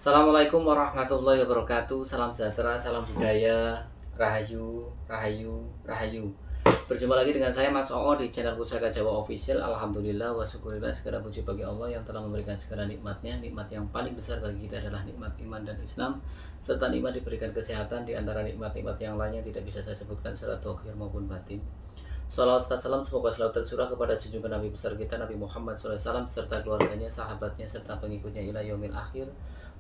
Assalamualaikum warahmatullahi wabarakatuh. Salam sejahtera, salam budaya, rahayu, rahayu, rahayu. Berjumpa lagi dengan saya Mas Oo di channel Pusaka Jawa Official. Alhamdulillah wa syukurillah, segala puji bagi Allah yang telah memberikan segala nikmatnya. Nikmat yang paling besar bagi kita adalah nikmat iman dan Islam, serta nikmat diberikan kesehatan. Di antara nikmat-nikmat yang lainnya tidak bisa saya sebutkan secara zahir maupun batin. Salawat serta salam semoga selalu tercurah kepada junjungan Nabi besar kita Nabi Muhammad SAW serta keluarganya, sahabatnya, serta pengikutnya ila yaumil akhir.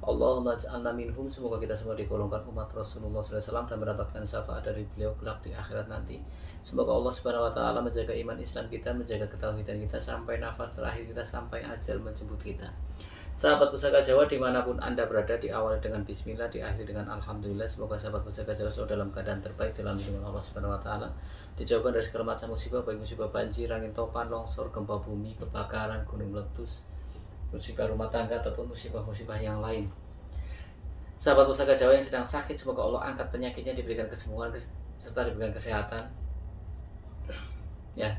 Allahumma ja'alna minhum, semoga kita semua digolongkan umat Rasulullah SAW dan mendapatkan syafaat dari beliau kelak di akhirat nanti. Semoga Allah Subhanahu wa taala menjaga iman Islam kita, menjaga ketauhidan kita sampai nafas terakhir kita, sampai ajal menjemput kita. Sahabat Pusaka Jawa dimanapun Anda berada, diawali dengan bismillah, diakhiri dengan alhamdulillah. Semoga sahabat Pusaka Jawa selalu dalam keadaan terbaik dalam lindungan Allah Subhanahu wa taala, dijauhkan dari segala macam musibah, baik musibah banjir, angin topan, longsor, gempa bumi, kebakaran, gunung meletus, musibah rumah tangga ataupun musibah-musibah yang lain. Sahabat Pusaka Jawa yang sedang sakit, semoga Allah angkat penyakitnya, diberikan kesembuhan serta diberikan kesehatan. Ya,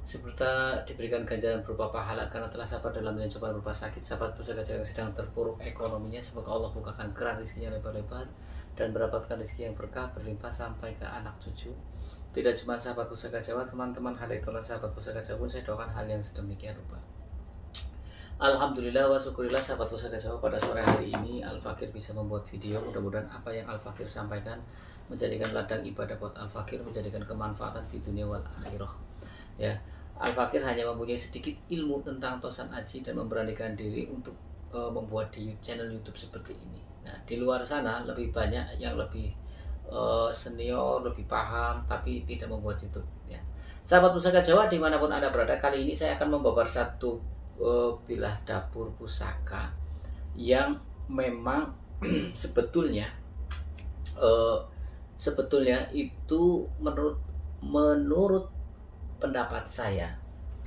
seperti diberikan ganjaran berupa pahala karena telah sabar dalam cobaan berupa sakit. Sahabat Pusaka Jawa yang sedang terpuruk ekonominya, semoga Allah bukakan keran rezekinya lebar-lebar dan mendapatkan rezeki yang berkah berlimpah sampai ke anak cucu. Tidak cuma sahabat Pusaka Jawa, teman-teman hadirin sahabat Pusaka Jawa pun saya doakan hal yang sedemikian rupa. Alhamdulillah wa syukurillah, sahabat Pusaka Jawa, pada sore hari ini Al-Fakir bisa membuat video. Mudah-mudahan apa yang Al-Fakir sampaikan menjadikan ladang ibadah buat Al-Fakir, menjadikan kemanfaatan di dunia wal akhirah. Ya, Al-Fakir hanya mempunyai sedikit ilmu tentang Tosan Aji dan memberanikan diri untuk membuat di channel YouTube seperti ini. Nah, di luar sana lebih banyak yang lebih senior, lebih paham, tapi tidak membuat YouTube. Ya, sahabat Pusaka Jawa dimanapun Anda berada, kali ini saya akan membongkar satu bilah dapur pusaka yang memang sebetulnya itu menurut pendapat saya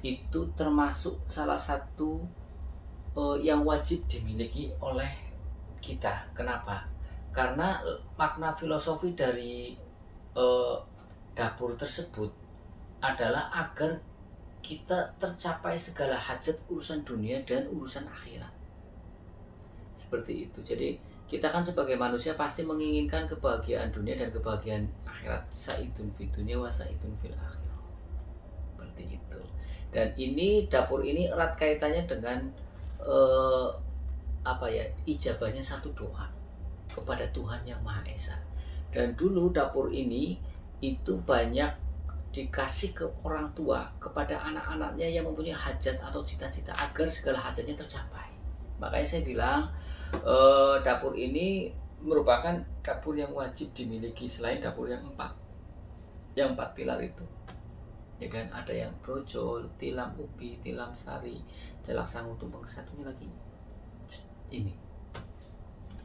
itu termasuk salah satu yang wajib dimiliki oleh kita. Kenapa? Karena makna filosofi dari dapur tersebut adalah agar kita tercapai segala hajat urusan dunia dan urusan akhirat. Seperti itu. Jadi kita kan sebagai manusia pasti menginginkan kebahagiaan dunia dan kebahagiaan akhirat. Sa'idun fid dunya wa sa'idun fil akhirah. Seperti itu. Dan ini dapur ini erat kaitannya dengan ijabahnya satu doa kepada Tuhan Yang Maha Esa. Dan dulu dapur ini itu banyak dikasih ke orang tua kepada anak-anaknya yang mempunyai hajat atau cita-cita agar segala hajatnya tercapai. Makanya saya bilang dapur ini merupakan dapur yang wajib dimiliki selain dapur yang empat pilar itu. Ya kan, ada yang brojol, tilam ubi, tilam sari, jalak sangu, tumpeng, satunya lagi ini.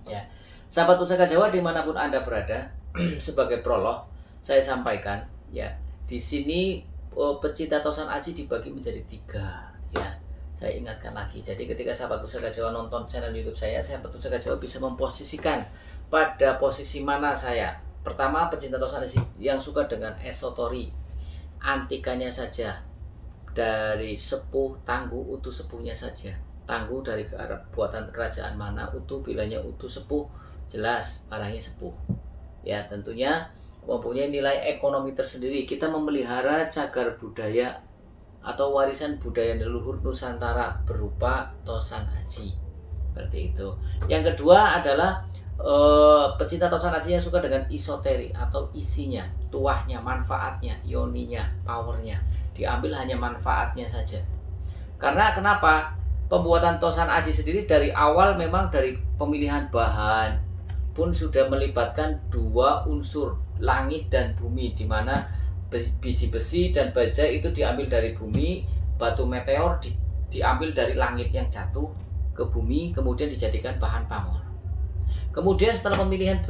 Ya, sahabat Pusaka Jawa dimanapun Anda berada, sebagai prolog saya sampaikan ya. Di sini pecinta Tosan Aji dibagi menjadi 3 ya. Saya ingatkan lagi. Jadi ketika sahabat Pusaka Jawa nonton channel YouTube saya, sahabat Pusaka Jawa bisa memposisikan pada posisi mana saya. Pertama, pecinta Tosan Aji yang suka dengan esotori, antikanya saja, dari sepuh tangguh utuh sepuhnya saja. Tangguh dari buatan kerajaan mana, utuh bilanya utuh, sepuh jelas barangnya sepuh. Ya, tentunya mempunyai nilai ekonomi tersendiri. Kita memelihara cagar budaya atau warisan budaya leluhur Nusantara berupa Tosan Aji. Seperti itu. Yang kedua adalah pecinta Tosan Aji yang suka dengan isoteri atau isinya, tuahnya, manfaatnya, yoninya, powernya. Diambil hanya manfaatnya saja. Karena kenapa? Pembuatan Tosan Aji sendiri dari awal memang dari pemilihan bahan pun sudah melibatkan 2 unsur, langit dan bumi, di mana biji besi dan baja itu diambil dari bumi, batu meteor diambil dari langit yang jatuh ke bumi, kemudian dijadikan bahan pamor. Kemudian setelah pemilihan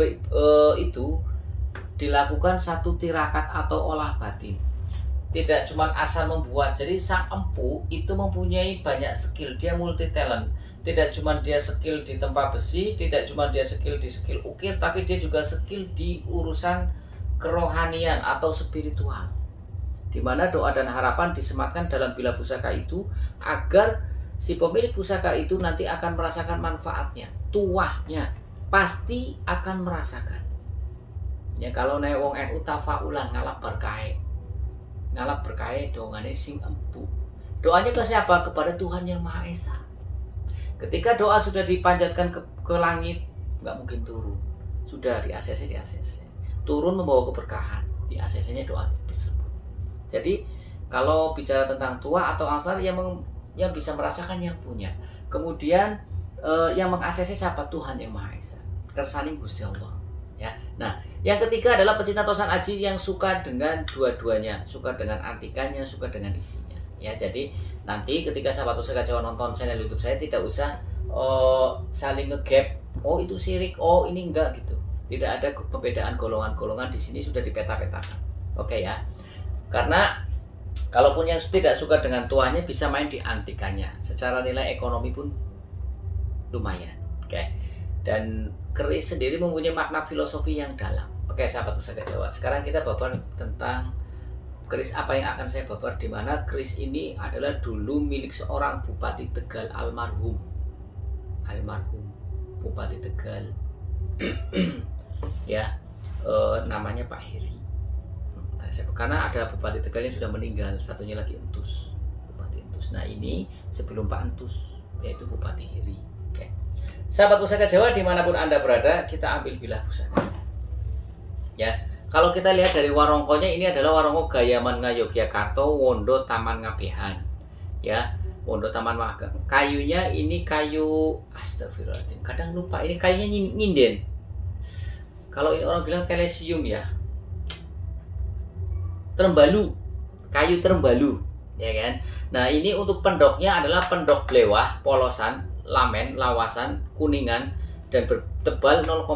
itu dilakukan satu tirakat atau olah batin. Tidak cuma asal membuat. Jadi sang empu itu mempunyai banyak skill, dia multi talent. Tidak cuma dia skill di tempa besi, tidak cuma dia skill di skill ukir, tapi dia juga skill di urusan kerohanian atau spiritual. Di mana doa dan harapan disematkan dalam bilah pusaka itu agar si pemilik pusaka itu nanti akan merasakan manfaatnya, tuahnya pasti akan merasakan. Ya kalau nek wong NU tafaulan ngalap berkahe dongane sing empuk. Doanya ke siapa? Kepada Tuhan Yang Maha Esa. Ketika doa sudah dipanjatkan ke langit, nggak mungkin turun. Sudah di ACC. Turun membawa keberkahan. Di ACC-nya doa tersebut. Jadi kalau bicara tentang tua atau asar yang bisa merasakan yang punya. Kemudian yang meng-ACC siapa? Tuhan Yang Maha Esa. Kersane Gusti Allah. Ya. Nah, yang ketiga adalah pecinta Tosan Aji yang suka dengan dua-duanya, suka dengan antikannya, suka dengan isinya. Ya, jadi nanti ketika sahabat Pusaka Jawa nonton channel YouTube saya tidak usah saling ngegap. Oh itu syirik, oh ini enggak gitu. Tidak ada perbedaan golongan-golongan di sini sudah dipeta-petakan. Oke ya. Karena kalaupun yang tidak suka dengan tuanya bisa main di antikannya. Secara nilai ekonomi pun lumayan. Oke. Dan keris sendiri mempunyai makna filosofi yang dalam. Oke, sahabat Pusaka Jawa. Sekarang kita babar tentang keris apa yang akan saya babar, di mana keris ini adalah dulu milik seorang Bupati Tegal almarhum Bupati Tegal ya, namanya Pak Heri. Karena ada Bupati Tegal yang sudah meninggal, satunya lagi Entus, Bupati Entus. Nah ini sebelum Pak Entus, yaitu Bupati Heri. Oke, sahabat Pusaka Jawa dimanapun Anda berada, kita ambil bilah pusaka. Ya, kalau kita lihat dari warongkonya, ini adalah warongko Gayaman Ngayogyakarta Wondo Taman Ngabehan. Ya, Wondo Taman Ngabehan. Kayunya ini kayu, astagfirullahaladzim, kadang lupa, ini kayunya nyinden. Kalau ini orang bilang telesium ya, terembalu, kayu terembalu, ya kan. Nah ini untuk pendoknya adalah pendok blewah, polosan, lamen, lawasan, kuningan, dan bertebal 0,5.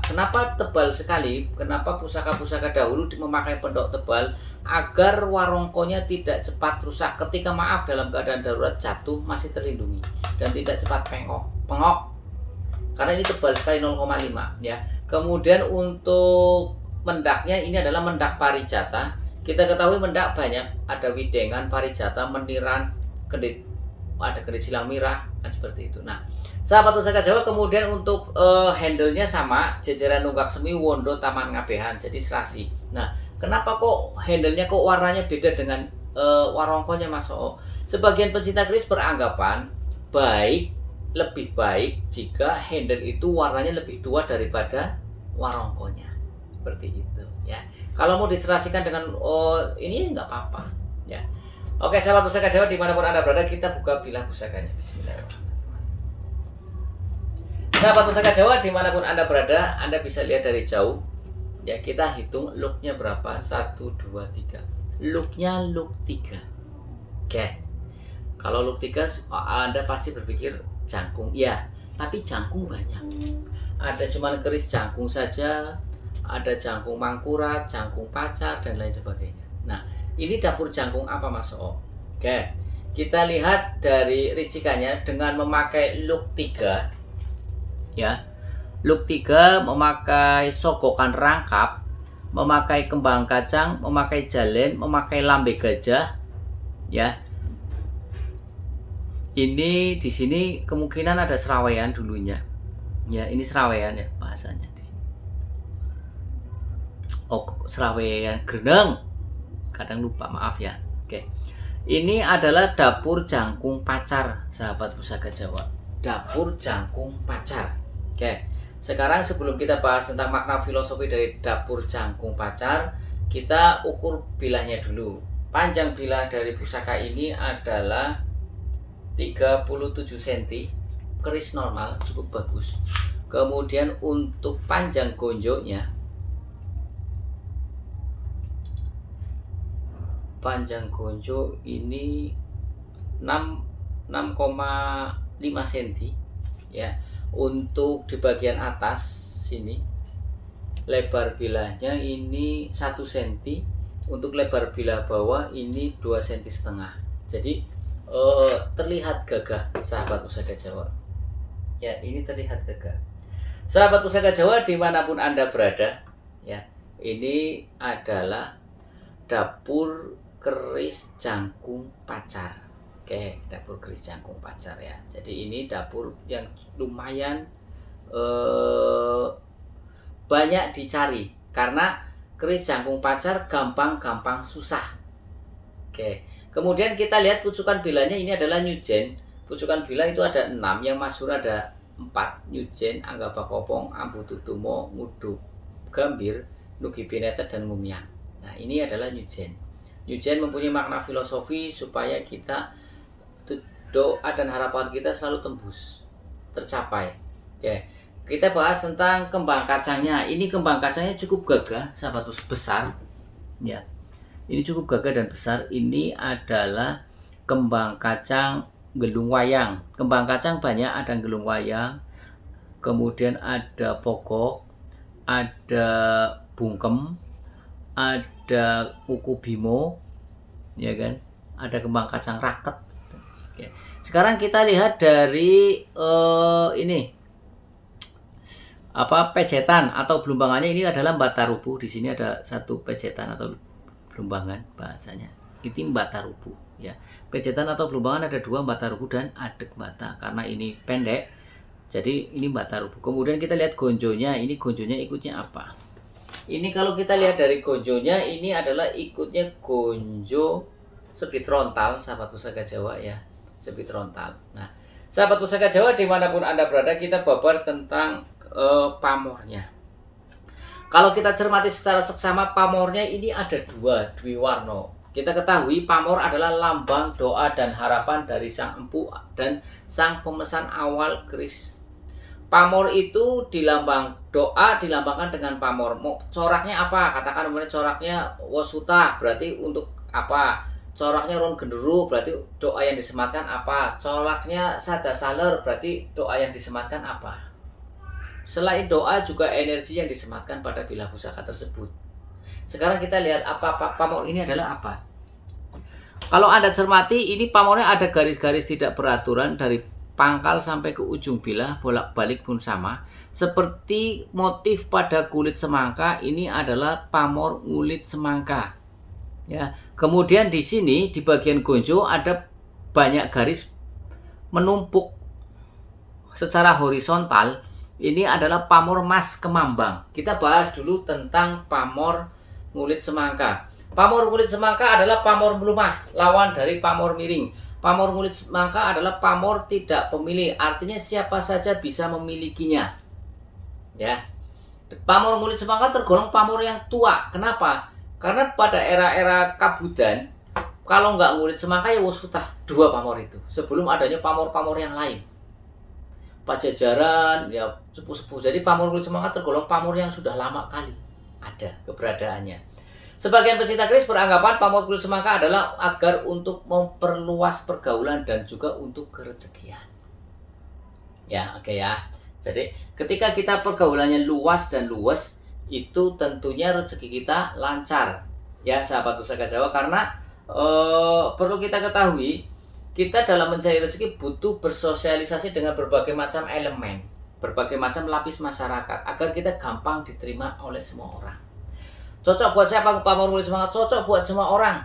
Kenapa tebal sekali? Kenapa pusaka-pusaka dahulu memakai pendok tebal? Agar warongkonya tidak cepat rusak. Ketika maaf dalam keadaan darurat jatuh masih terlindungi dan tidak cepat pengok. Karena ini tebal sekali 0,5 ya. Kemudian untuk mendaknya ini adalah mendak parijata. Kita ketahui mendak banyak, ada widengan, parijata, meniran, kedit, ada kedit silang mirah, dan seperti itu. Nah, sahabat Pusaka Jawa, kemudian untuk handle-nya sama, jajaran nunggak semi Wondo Taman Ngabehan, jadi serasi. Nah, kenapa kok handle-nya kok warnanya beda dengan warongkonya Mas Oo? Sebagian pencinta keris beranggapan lebih baik jika handle itu warnanya lebih tua daripada warongkonya, seperti itu ya. Kalau mau diserasikan dengan ini nggak apa-apa ya. Oke, sahabat Pusaka Jawa dimanapun Anda berada, kita buka bilah pusakanya. Bismillahirrahmanirrahim. Sahabat Pusaka Jawa dimanapun Anda berada, Anda bisa lihat dari jauh ya. Kita hitung looknya berapa, 1, 2, 3. Looknya look 3. Oke, kalau look 3 Anda pasti berpikir jangkung ya, tapi jangkung banyak. Ada cuman keris jangkung saja, ada jangkung mangkurat, jangkung pacar, dan lain sebagainya. Nah ini dapur jangkung apa Mas O? Oke, kita lihat dari ricikannya dengan memakai look 3 ya. Look 3 memakai sogokan rangkap, memakai kembang kacang, memakai jalen, memakai lambe gajah ya. Ini di sini kemungkinan ada serawean dulunya ya. Ini serawean ya bahasanya di sini. Oh, serawean greneng, kadang lupa, maaf ya. Oke, ini adalah dapur jangkung pacar, sahabat Pusaka Jawa. Dapur jangkung pacar. Oke, sekarang sebelum kita bahas tentang makna filosofi dari dapur jangkung pacar, kita ukur bilahnya dulu. Panjang bilah dari pusaka ini adalah 37 cm, keris normal, cukup bagus. Kemudian untuk panjang gonjoknya, panjang gonjok ini 6,5 cm ya. Untuk di bagian atas sini lebar bilahnya ini 1 cm. Untuk lebar bilah bawah ini 2,5 cm. Jadi terlihat gagah, sahabat Pusaka Jawa ya. Ini terlihat gagah, sahabat Pusaka Jawa dimanapun Anda berada ya. Ini adalah dapur keris jangkung pacar Oke, dapur keris jangkung pacar ya. Jadi ini dapur yang lumayan banyak dicari karena keris jangkung pacar gampang-gampang susah. Oke. Kemudian kita lihat pucukan bilanya, ini adalah Nyujen. Pucukan bila itu ada 6, yang masyhur ada 4. Nyujen, Anggaba Kopong, Ambu Tutumo, Ngudu Gambir, Nugi Binetet, dan Ngumiang. Nah, ini adalah Nyujen. Nyujen mempunyai makna filosofi supaya kita doa dan harapan kita selalu tembus, tercapai. Oke. Kita bahas tentang kembang kacangnya. Ini kembang kacangnya cukup gagah, sahabat besar. Ya. Ini cukup gagah dan besar. Ini adalah kembang kacang gelung wayang. Kembang kacang banyak, ada gelung wayang, kemudian ada pokok, ada bungkem, ada kuku bimo, ya kan? Ada kembang kacang raket. Oke. Sekarang kita lihat dari ini pejetan atau belumbangannya. Ini adalah Mbatarubu. Di sini ada satu pejetan atau belumbangan bahasanya. Itu Mbatarubu ya. Pejetan atau belumbangan ada 2, Mbatarubu dan Adek Bata. Karena ini pendek, jadi ini Mbatarubu. Kemudian kita lihat gonjonya. Ini gonjonya ikutnya apa? Ini kalau kita lihat dari gonjonya, ini adalah ikutnya gonjo sepitrontal, sahabat pusaka Jawa ya. Sepitrontal. Nah, sahabat pusaka Jawa dimanapun Anda berada, kita babar tentang pamornya. Kalau kita cermati secara seksama, pamornya ini ada 2, Dwi Warno. Kita ketahui pamor adalah lambang doa dan harapan dari sang empu dan sang pemesan awal keris. Pamor itu dilambangkan dengan pamor. Coraknya apa? Katakan kemudian coraknya wasuta, berarti untuk apa? Coraknya ron genderu, berarti doa yang disematkan apa? Coraknya sada saler, berarti doa yang disematkan apa? Selain doa juga energi yang disematkan pada bilah pusaka tersebut. Sekarang kita lihat apa pamor ini adalah apa. Kalau Anda cermati, ini pamornya ada garis-garis tidak beraturan dari pangkal sampai ke ujung bilah, bolak-balik pun sama. Seperti motif pada kulit semangka, ini adalah pamor ngulit semangka. Ya. Kemudian di sini di bagian gonjo ada banyak garis menumpuk secara horizontal. Ini adalah pamor mas kemambang. Kita bahas dulu tentang pamor ngulit semangka. Pamor ngulit semangka adalah pamor melumah, lawan dari pamor miring. Pamor ngulit semangka adalah pamor tidak pemilih, artinya siapa saja bisa memilikinya. Ya. Pamor ngulit semangka tergolong pamor yang tua. Kenapa? Karena pada era-era Kabudan, kalau nggak ngulit semangka ya wasuta, 2 pamor itu. Sebelum adanya pamor-pamor yang lain. Pajajaran, ya sepuh-sepuh. Jadi pamor ngulit semangka tergolong pamor yang sudah lama kali ada keberadaannya. Sebagian pecinta keris beranggapan pamor kulit semangka adalah agar untuk memperluas pergaulan dan juga untuk kerezekian. Ya, oke ya. Jadi ketika kita pergaulannya luas dan luas, itu tentunya rezeki kita lancar. Ya, sahabat pusaka Jawa, karena perlu kita ketahui, kita dalam mencari rezeki butuh bersosialisasi dengan berbagai macam elemen, berbagai macam lapis masyarakat, agar kita gampang diterima oleh semua orang. Cocok buat siapa pamor ngulit semangka? Cocok buat semua orang.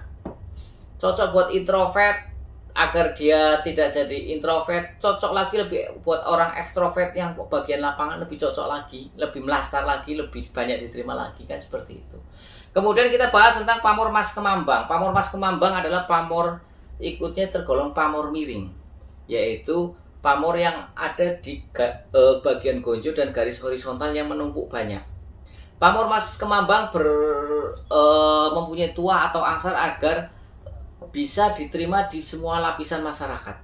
Cocok buat introvert agar dia tidak jadi introvert. Cocok lagi lebih buat orang ekstrovert yang bagian lapangan, lebih cocok lagi, lebih melastar lagi, lebih banyak diterima lagi, kan seperti itu. Kemudian kita bahas tentang pamor mas kemambang. Pamor mas kemambang adalah pamor ikutnya tergolong pamor miring, yaitu pamor yang ada di bagian gonjo dan garis horizontal yang menumpuk banyak. Pamor mas kemambang mempunyai tua atau angsar agar bisa diterima di semua lapisan masyarakat,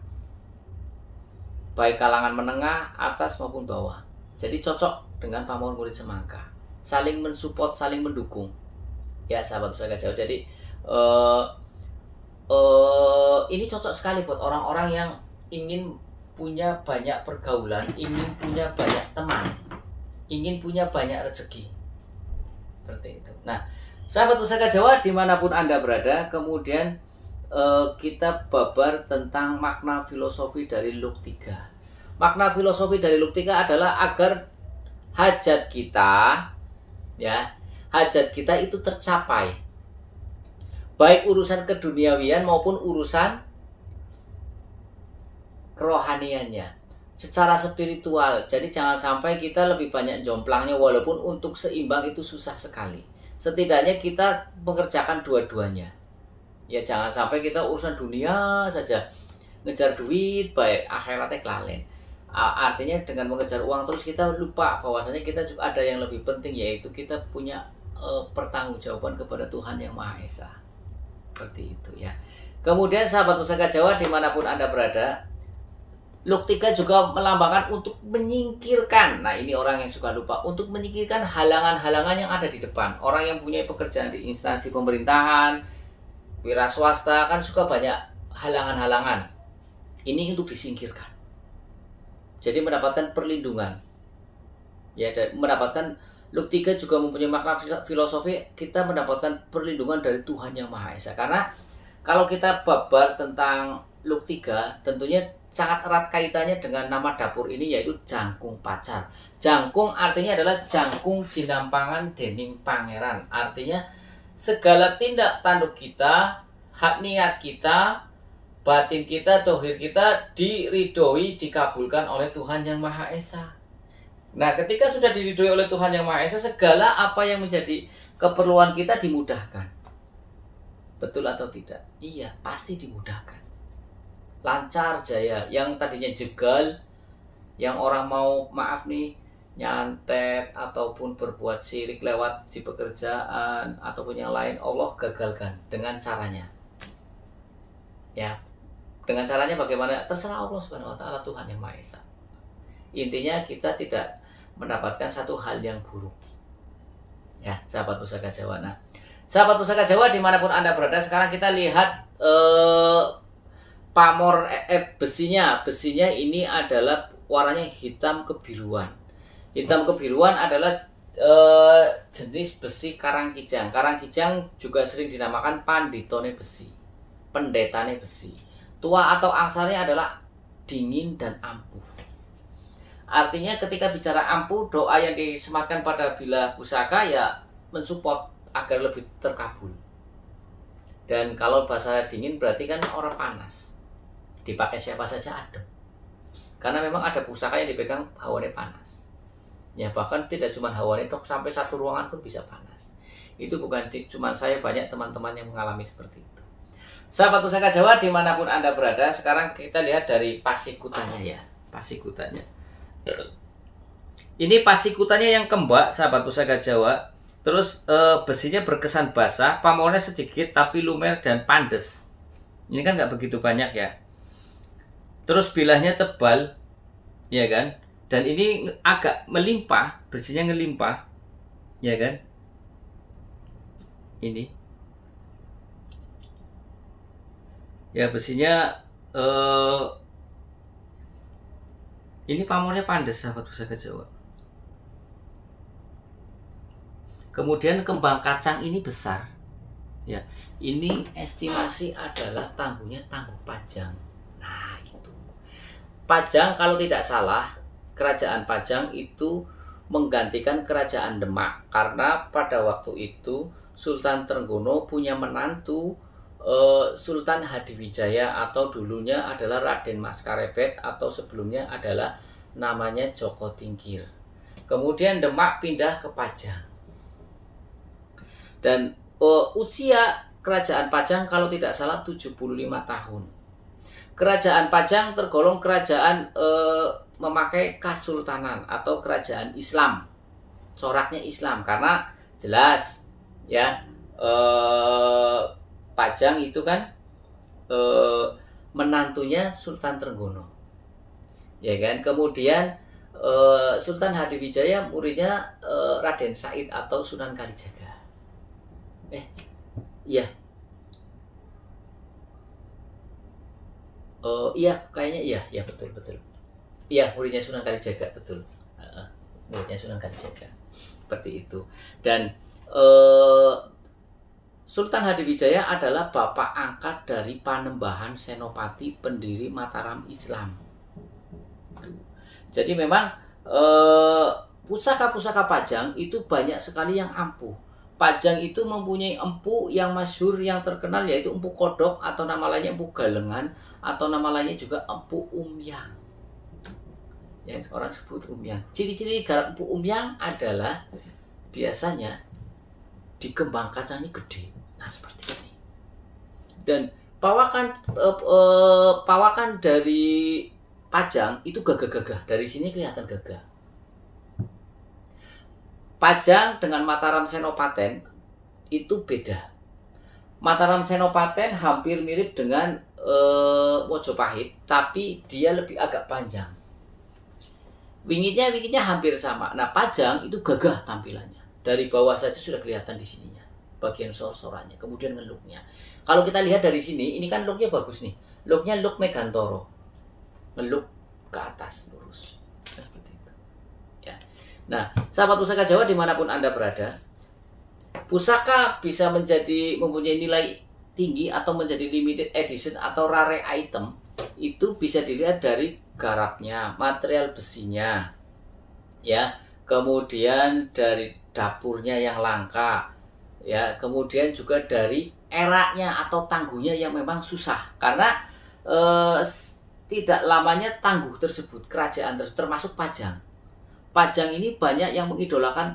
baik kalangan menengah, atas maupun bawah. Jadi cocok dengan pamor ngulit semangka, saling mensupport, saling mendukung. Ya, sahabat pusaka Jawa. Jadi ini cocok sekali buat orang-orang yang ingin punya banyak pergaulan, ingin punya banyak teman, ingin punya banyak rezeki. Seperti itu. Nah, sahabat pusaka Jawa dimanapun Anda berada, kemudian kita babar tentang makna filosofi dari Luk 3. Makna filosofi dari Luk 3 adalah agar hajat kita, ya, hajat kita itu tercapai, baik urusan keduniawian maupun urusan kerohaniannya, secara spiritual. Jadi jangan sampai kita lebih banyak jomplangnya, walaupun untuk seimbang itu susah sekali. Setidaknya kita mengerjakan dua-duanya. Ya jangan sampai kita urusan dunia saja, ngejar duit baik akhiratnya kelalen. Artinya dengan mengejar uang terus kita lupa bahwasanya kita juga ada yang lebih penting, yaitu kita punya pertanggungjawaban kepada Tuhan Yang Maha Esa. Seperti itu ya. Kemudian sahabat Pusaka Jawa dimanapun Anda berada, Luk 3 juga melambangkan untuk menyingkirkan. Nah ini orang yang suka lupa, untuk menyingkirkan halangan-halangan yang ada di depan. Orang yang punya pekerjaan di instansi pemerintahan, wira swasta, kan suka banyak halangan-halangan. Ini untuk disingkirkan. Jadi mendapatkan perlindungan. Ya, dan mendapatkan Luk 3 juga mempunyai makna filosofi, kita mendapatkan perlindungan dari Tuhan Yang Maha Esa. Karena kalau kita babar tentang Luk 3, tentunya sangat erat kaitannya dengan nama dapur ini, yaitu Jangkung Pacar. Jangkung artinya adalah jangkung jinampangan dening pangeran. Artinya segala tindak tanduk kita, hak niat kita, batin kita, tohir kita diridhoi, dikabulkan oleh Tuhan Yang Maha Esa. Nah, ketika sudah diridhoi oleh Tuhan Yang Maha Esa, segala apa yang menjadi keperluan kita dimudahkan. Betul atau tidak? Iya, pasti dimudahkan. Lancar jaya. Yang tadinya jegal, yang orang mau maaf nih, nyantet ataupun berbuat syirik lewat di pekerjaan ataupun yang lain, Allah gagalkan dengan caranya. Ya, dengan caranya bagaimana? Terserah Allah Subhanahu wa taala, Tuhan Yang Maha Esa. Intinya kita tidak mendapatkan satu hal yang buruk. Ya, sahabat Pusaka Jawa. Nah, sahabat Pusaka Jawa dimanapun Anda berada, sekarang kita lihat pamor besinya. Besinya ini adalah warnanya hitam kebiruan. Hitam kebiruan adalah jenis besi karangkijang. Karangkijang juga sering dinamakan panditone besi, pendetane besi. Tua atau angsarnya adalah dingin dan ampuh. Artinya ketika bicara ampuh, doa yang disematkan pada bilah pusaka ya mensupport agar lebih terkabul. Dan kalau bahasa dingin berarti kan orang panas. Dipakai siapa saja adem. Karena memang ada pusaka yang dipegang hawanya panas. Ya bahkan tidak cuma hawanya, dok, sampai satu ruangan pun bisa panas. Itu bukan cuma saya, banyak teman-teman yang mengalami seperti itu. Sahabat Pusaka Jawa dimanapun Anda berada, sekarang kita lihat dari pasikutannya ya. Pasikutannya. Ini pasikutannya yang kembak, sahabat Pusaka Jawa. Terus besinya berkesan basah, pamornya sedikit tapi lumer dan pandes. Ini kan nggak begitu banyak ya. Terus bilahnya tebal, ya kan? Dan ini agak melimpah, besinya ngelimpah, ya kan? Ini. Ya besinya ini pamornya pandes, sahabat Pusaka Jawa. Kemudian kembang kacang ini besar. Ya, ini estimasi adalah tangguhnya tangguh Pajang. Nah, itu. Pajang kalau tidak salah, kerajaan Pajang itu menggantikan kerajaan Demak, karena pada waktu itu Sultan Trenggono punya menantu Sultan Hadiwijaya, atau dulunya adalah Raden Mas Karebet, atau sebelumnya adalah namanya Joko Tingkir. Kemudian Demak pindah ke Pajang. Dan usia kerajaan Pajang kalau tidak salah 75 tahun. Kerajaan Pajang tergolong kerajaan memakai kasultanan atau kerajaan Islam. Coraknya Islam karena jelas ya, Pajang itu kan menantunya Sultan Trenggono, ya kan. Kemudian Sultan Hadiwijaya muridnya Raden Said atau Sunan Kalijaga. Iya. Iya, kayaknya iya, betul. Iya, muridnya Sunan Kalijaga, betul. Muridnya Sunan Kalijaga. Seperti itu. Dan Sultan Hadiwijaya adalah bapak angkat dari Panembahan Senopati, pendiri Mataram Islam. Jadi memang pusaka-pusaka Pajang itu banyak sekali yang ampuh. Pajang itu mempunyai empu yang masyhur, yang terkenal, yaitu empu kodok atau nama lainnya empu galengan atau nama lainnya juga empu umyang. Yang orang sebut umyang. Ciri-ciri empu umyang adalah biasanya di kembang kacangnya gede. Nah, seperti ini. Dan pawakan dari pajang itu gagah-gagah. Dari sini kelihatan gagah. Pajang dengan Mataram Senopaten itu beda. Mataram Senopaten hampir mirip dengan Mojopahit, tapi dia lebih agak panjang. Wingitnya hampir sama. Nah, pajang itu gagah tampilannya. Dari bawah saja sudah kelihatan di sininya, bagian sor-sorannya, kemudian looknya. Kalau kita lihat dari sini, ini kan looknya bagus nih. Looknya look Megantoro, ngelook ke atas lurus. Seperti itu. Ya. Nah, sahabat pusaka Jawa dimanapun Anda berada, pusaka bisa mempunyai nilai tinggi atau menjadi limited edition atau rare item. Itu bisa dilihat dari garapnya, material besinya, ya, kemudian dari dapurnya yang langka, ya, kemudian juga dari eranya atau tangguhnya yang memang susah, karena tidak lamanya tangguh tersebut, kerajaan tersebut, termasuk Pajang. Pajang ini banyak yang mengidolakan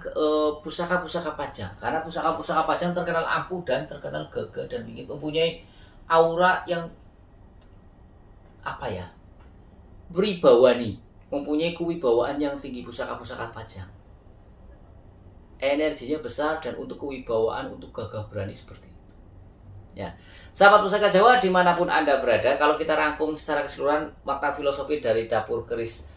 pusaka-pusaka Pajang, karena pusaka-pusaka Pajang terkenal ampuh dan terkenal gagah dan ingin mempunyai aura yang beribawani, mempunyai kewibawaan yang tinggi. Pusaka-pusaka Pajang energinya besar dan untuk kewibawaan, untuk gagah berani seperti itu. Ya, sahabat pusaka Jawa dimanapun Anda berada, kalau kita rangkum secara keseluruhan makna filosofi dari dapur keris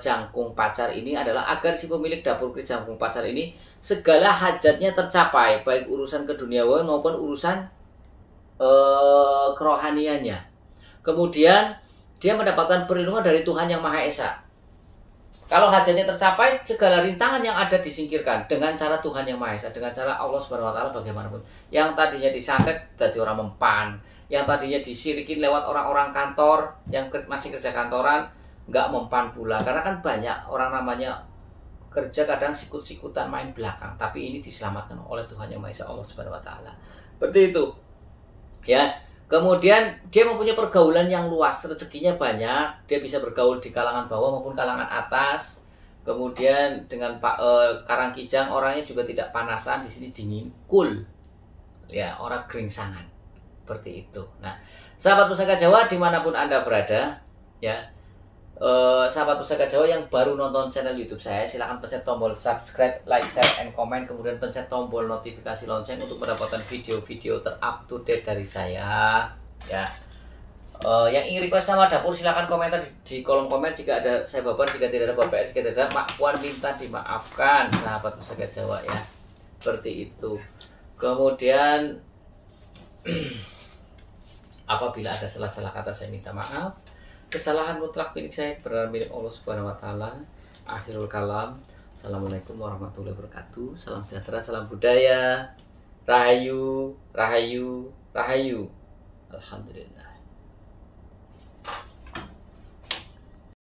Jangkung Pacar ini adalah agar si pemilik dapur keris Jangkung Pacar ini segala hajatnya tercapai, baik urusan keduniawian maupun urusan kerohaniannya. Kemudian dia mendapatkan perlindungan dari Tuhan Yang Maha Esa. Kalau hajatnya tercapai, segala rintangan yang ada disingkirkan dengan cara Tuhan Yang Maha Esa, dengan cara Allah Subhanahu Wa Taala bagaimanapun. Yang tadinya disantet jadi orang mempan, yang tadinya disirikin lewat orang-orang kantor yang masih kerja kantoran, nggak mempan pula. Karena kan banyak orang namanya kerja kadang sikut-sikutan main belakang, tapi ini diselamatkan oleh Tuhan Yang Maha Esa, Allah Subhanahu Wa Taala. Seperti itu, ya. Kemudian dia mempunyai pergaulan yang luas, rezekinya banyak, dia bisa bergaul di kalangan bawah maupun kalangan atas. Kemudian dengan Karangkijang orangnya juga tidak panasan, di sini dingin, cool. Ya, orang geringsangan. Seperti itu. Nah, sahabat pusaka Jawa dimanapun Anda berada, ya. Sahabat pusaka Jawa yang baru nonton channel YouTube saya, silahkan pencet tombol subscribe, like, share, and comment, kemudian pencet tombol notifikasi lonceng untuk mendapatkan video-video ter-up-to-date dari saya, ya. Yang ingin request nama dapur silahkan komentar di kolom komen. Jika ada saya babar, jika tidak ada bapak, jika tidak ada Puan minta dimaafkan, sahabat pusaka Jawa, ya. Seperti itu. Kemudian apabila ada salah-salah kata saya minta maaf. Kesalahan mutlak milik saya, kebenaran milik Allah Subhanahu Wa Taala. Akhirul kalam. Assalamualaikum warahmatullahi wabarakatuh. Salam sejahtera, salam budaya. Rahayu, rahayu, rahayu. Alhamdulillah.